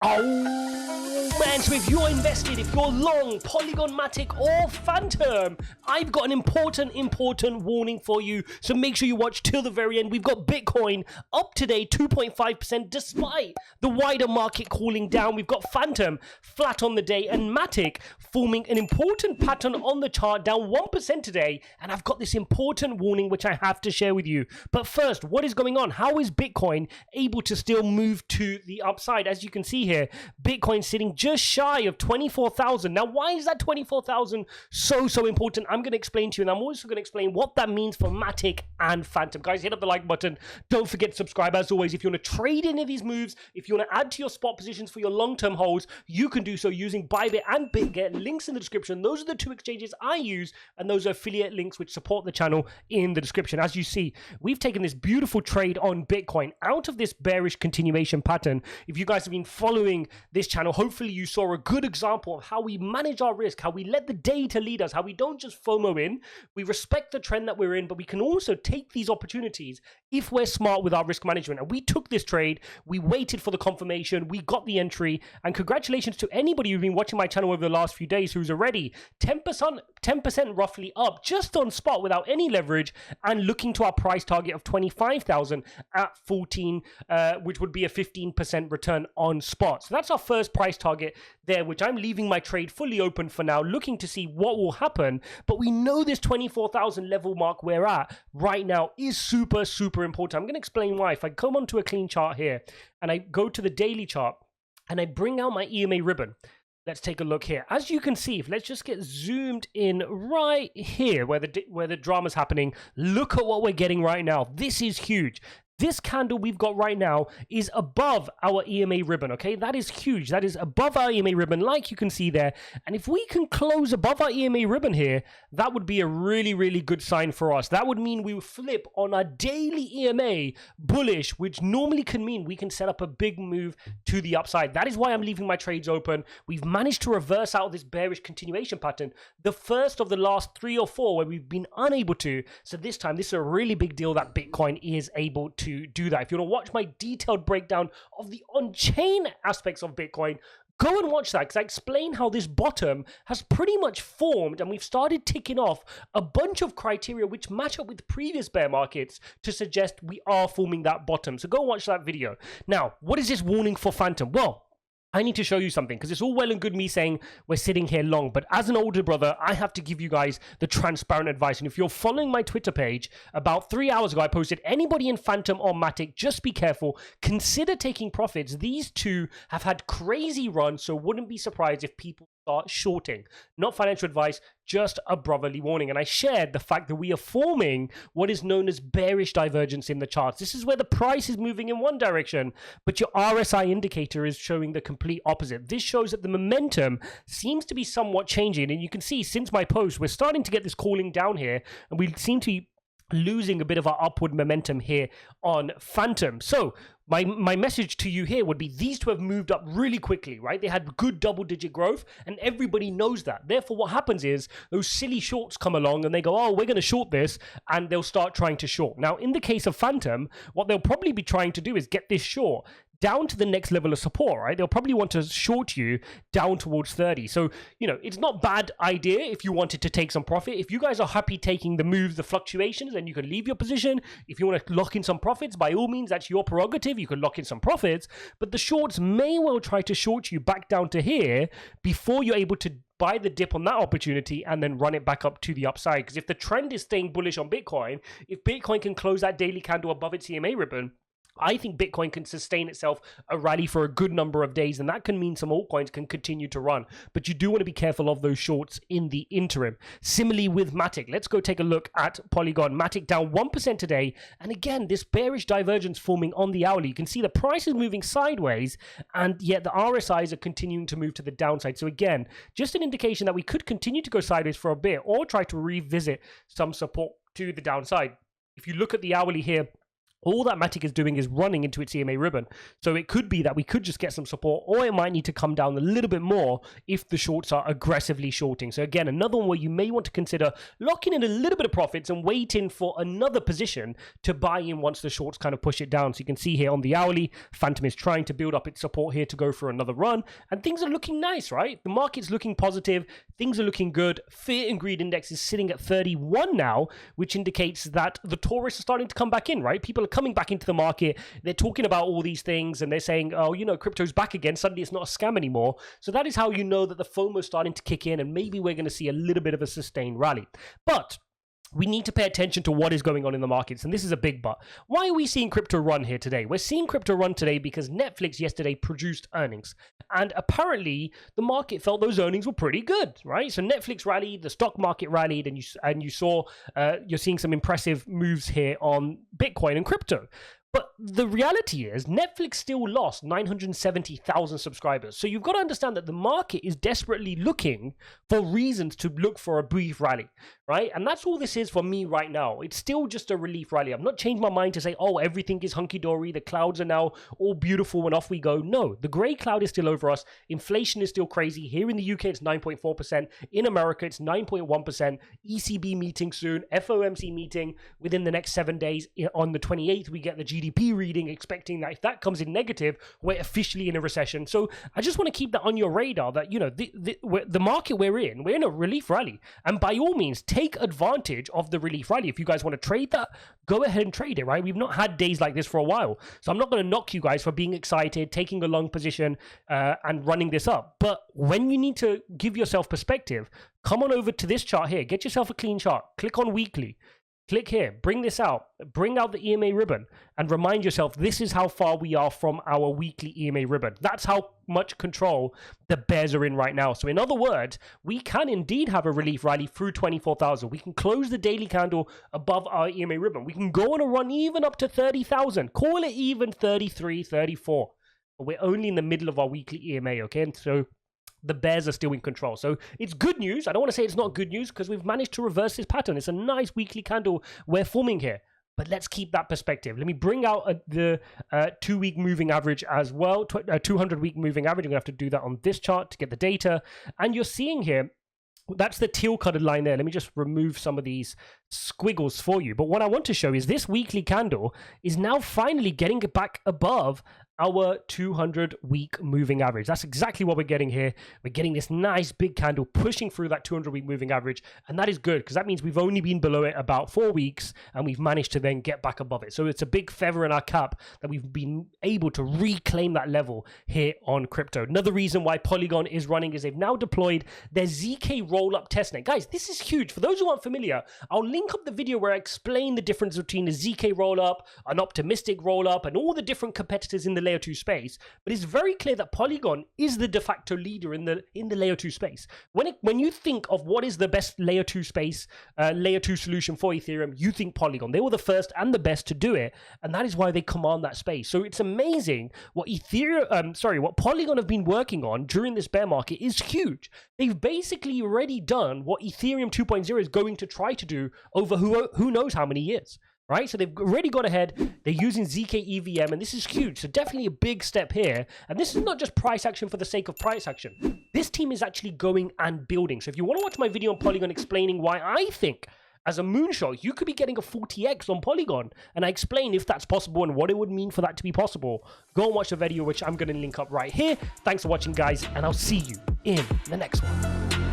Oh man, so if you're invested, if you're long Polygon, MATIC or Fantom, I've got an important warning for you, so make sure you watch till the very end. We've got Bitcoin up today 2.5% despite the wider market cooling down. We've got Fantom flat on the day and MATIC forming an important pattern on the chart, down 1% today, and I've got this important warning which I have to share with you. But first, what is going on? How is Bitcoin able to still move to the upside? As you can see here, Bitcoin sitting just shy of 24,000. Now, why is that 24,000 so important? I'm going to explain to you, and I'm also going to explain what that means for MATIC and Fantom. Guys, hit up the like button. Don't forget to subscribe. As always, if you want to trade any of these moves, if you want to add to your spot positions for your long-term holds, you can do so using BYBIT and BitGet. Links in the description. Those are the two exchanges I use, and those are affiliate links which support the channel in the description. As you see, we've taken this beautiful trade on Bitcoin out of this bearish continuation pattern. If you guys have been following this channel, hopefully you saw a good example of how we manage our risk, how we let the data lead us, how we don't just FOMO in, we respect the trend that we're in, but we can also take these opportunities if we're smart with our risk management. And we took this trade, we waited for the confirmation, we got the entry, and congratulations to anybody who's been watching my channel over the last few days who's already 10% roughly up just on spot without any leverage and looking to our price target of 25,000 at 14, which would be a 15% return on spot. So that's our first price target there, which I'm leaving my trade fully open for now, looking to see what will happen. But we know this 24,000 level mark we're at right now is super important. I'm going to explain why. If I come onto a clean chart here and I go to the daily chart and I bring out my EMA ribbon, let's take a look here. As you can see, let's just get zoomed in right here where the drama's happening. Look at what we're getting right now. This is huge. This candle we've got right now is above our EMA ribbon, okay? That is huge. That is above our EMA ribbon, like you can see there. And if we can close above our EMA ribbon here, that would be a really good sign for us. That would mean we would flip on our daily EMA bullish, which normally can mean we can set up a big move to the upside. That is why I'm leaving my trades open. We've managed to reverse out of this bearish continuation pattern, the first of the last 3 or 4 where we've been unable to. So this time, this is a really big deal that Bitcoin is able to do that. If you want to watch my detailed breakdown of the on-chain aspects of Bitcoin, go and watch that because I explain how this bottom has pretty much formed and we've started ticking off a bunch of criteria which match up with previous bear markets to suggest we are forming that bottom. So go watch that video. Now, what is this warning for Fantom? Well, I need to show you something because it's all well and good me saying we're sitting here long, but as an older brother, I have to give you guys the transparent advice. And if you're following my Twitter page, about 3 hours ago, I posted anybody in Fantom or MATIC, just be careful. Consider taking profits. These two have had crazy runs, so wouldn't be surprised if people start shorting. Not financial advice, just a brotherly warning. And I shared the fact that we are forming what is known as bearish divergence in the charts. This is where the price is moving in one direction, but your RSI indicator is showing the complete opposite. This shows that the momentum seems to be somewhat changing. And you can see since my post, we're starting to get this cooling down here, and we seem to be losing a bit of our upward momentum here on Fantom. So my message to you here would be these two have moved up really quickly, right? They had good double-digit growth, and everybody knows that. Therefore, what happens is those silly shorts come along, and they go, oh, we're going to short this, and they'll start trying to short. Now, in the case of Fantom, what they'll probably be trying to do is get this short down to the next level of support, right? They'll probably want to short you down towards 30. So, you know, it's not a bad idea if you wanted to take some profit. If you guys are happy taking the moves, the fluctuations, then you can leave your position. If you want to lock in some profits, by all means, that's your prerogative. You can lock in some profits, but the shorts may well try to short you back down to here before you're able to buy the dip on that opportunity and then run it back up to the upside. Because if the trend is staying bullish on Bitcoin, if Bitcoin can close that daily candle above its EMA ribbon, I think Bitcoin can sustain itself a rally for a good number of days, and that can mean some altcoins can continue to run. But you do want to be careful of those shorts in the interim. Similarly with MATIC, let's go take a look at Polygon. MATIC down 1% today, and again, this bearish divergence forming on the hourly. You can see the price is moving sideways, and yet the RSIs are continuing to move to the downside. So again, just an indication that we could continue to go sideways for a bit or try to revisit some support to the downside. If you look at the hourly here, all that MATIC is doing is running into its EMA ribbon. So it could be that we could just get some support, or it might need to come down a little bit more if the shorts are aggressively shorting. So again, another one where you may want to consider locking in a little bit of profits and waiting for another position to buy in once the shorts kind of push it down. So you can see here on the hourly, Fantom is trying to build up its support here to go for another run, and things are looking nice, right? The market's looking positive, things are looking good. Fear and greed index is sitting at 31 now, which indicates that the tourists are starting to come back in, right? People are coming back into the market. They're talking about all these things and they're saying, oh, you know, crypto's back again. Suddenly it's not a scam anymore. So that is how you know that the FOMO is starting to kick in, and maybe we're going to see a little bit of a sustained rally. But we need to pay attention to what is going on in the markets, and this is a big but. Why are we seeing crypto run here today? We're seeing crypto run today because Netflix yesterday produced earnings, and apparently the market felt those earnings were pretty good, right? So Netflix rallied, the stock market rallied, and you saw you're seeing some impressive moves here on Bitcoin and crypto. But the reality is Netflix still lost 970,000 subscribers. So you've got to understand that the market is desperately looking for reasons to look for a brief rally, right? And that's all this is for me right now. It's still just a relief rally. I've not changed my mind to say, oh, everything is hunky-dory. The clouds are now all beautiful and off we go. No, the gray cloud is still over us. Inflation is still crazy. Here in the UK, it's 9.4%. In America, it's 9.1%. ECB meeting soon. FOMC meeting within the next 7 days. On the 28th, we get the GDP reading, expecting that if that comes in negative, we're officially in a recession. So I just want to keep that on your radar that, you know, the market we're in a relief rally. And by all means, take advantage of the relief rally. If you guys want to trade that, go ahead and trade it, right? We've not had days like this for a while. So I'm not going to knock you guys for being excited, taking a long position and running this up. But when you need to give yourself perspective, come on over to this chart here. Get yourself a clean chart. Click on weekly. Click here, bring this out, bring out the EMA ribbon, and remind yourself this is how far we are from our weekly EMA ribbon. That's how much control the bears are in right now. So in other words, we can indeed have a relief rally through 24,000. We can close the daily candle above our EMA ribbon. We can go on a run even up to 30,000. Call it even 33, 34. But we're only in the middle of our weekly EMA, okay? And so the bears are still in control. So it's good news. I don't want to say it's not good news because we've managed to reverse this pattern. It's a nice weekly candle we're forming here. But let's keep that perspective. Let me bring out the 2-week moving average as well, 200-week moving average. I'm going to have to do that on this chart to get the data. And you're seeing here, that's the teal-colored line there. Let me just remove some of these squiggles for you. But what I want to show is this weekly candle is now finally getting back above our 200-week moving average. That's exactly what we're getting here. We're getting this nice big candle pushing through that 200-week moving average, and that is good because that means we've only been below it about 4 weeks, and we've managed to then get back above it. So it's a big feather in our cap that we've been able to reclaim that level here on crypto. Another reason why Polygon is running is they've now deployed their ZK roll-up testnet. Guys, this is huge. For those who aren't familiar, I'll link up the video where I explain the difference between a ZK roll-up, an optimistic roll-up, and all the different competitors in the layer 2 space. But it's very clear that Polygon is the de facto leader in the layer 2 space. When you think of what is the best layer 2 space, layer 2 solution for Ethereum, you think Polygon. They were the first and the best to do it, and that is why they command that space. So it's amazing what what Polygon have been working on during this bear market is huge. They've basically already done what Ethereum 2.0 is going to try to do over who knows how many years. Right, so they've already got ahead. They're using ZK EVM, and this is huge. So definitely a big step here. And this is not just price action for the sake of price action. This team is actually going and building. So if you want to watch my video on Polygon explaining why I think, as a moonshot, you could be getting a 40x on Polygon, and I explain if that's possible and what it would mean for that to be possible, go and watch the video, which I'm going to link up right here. Thanks for watching, guys, and I'll see you in the next one.